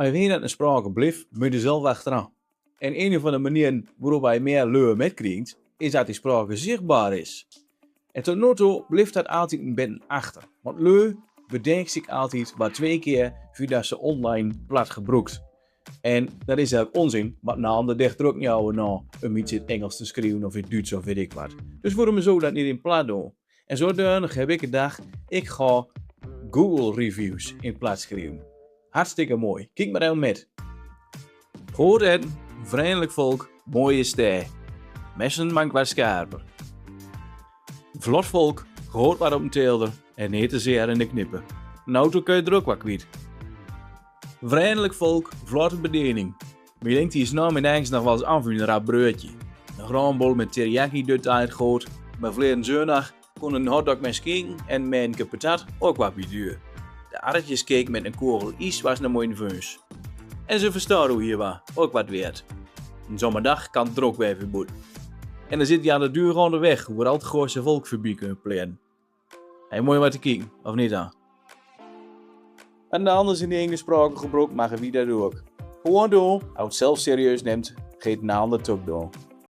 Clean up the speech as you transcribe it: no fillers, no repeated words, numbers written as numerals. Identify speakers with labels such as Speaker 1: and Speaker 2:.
Speaker 1: Als je weet dat een sprake blijft, moet je zelf achteraan. En een van de manieren waarop hij meer leur metkrijgt, is dat die sprake zichtbaar is. En tot nu toe blijft dat altijd een beetje achter. Want leur bedenkt zich altijd maar 2 keer voordat ze online plat gebruikt. En dat is eigenlijk onzin, want na ander dicht er ook niet over na om iets in het Engels te schrijven of in het Duits of weet ik wat. Dus waarom zo dat niet in plat doen? En zodanig heb ik gedacht, ik ga Google reviews in plaats schrijven. Hartstikke mooi. Kijk maar even met. Goed en vriendelijk volk, mooie ster. Messen mank wat scherper. Vlot volk, gehoord wat op een teelder en niet te zeer in de knippen. Nou, toen kun je er ook wat kwijt. Vriendelijk volk, vlotte bediening. Wie denkt die is nou met eigens nog wel eens aan voor een rap broodje. Een graanbol met teriyaki dut uitgegooid. Maar verleden zondag kon een hotdog met skink en met een kip patat ook wat bij duur. De aardappeltjescake met een kogel ijs was een mooie vuns. En ze verstaan hoe hier was, ook wat weerd. Een zomerdag kan het er ook weer verboeten. En dan zit je aan de duur gewoon de weg, waar al het grootste volk voorbij kunnen plannen. Hey, mooi wat te kijken, of niet dan? En de anders in de Engelse spraak gebruikt, mag wie dat ook. Gewoon doen, als het zelf serieus neemt, geeft een ander het ook doen.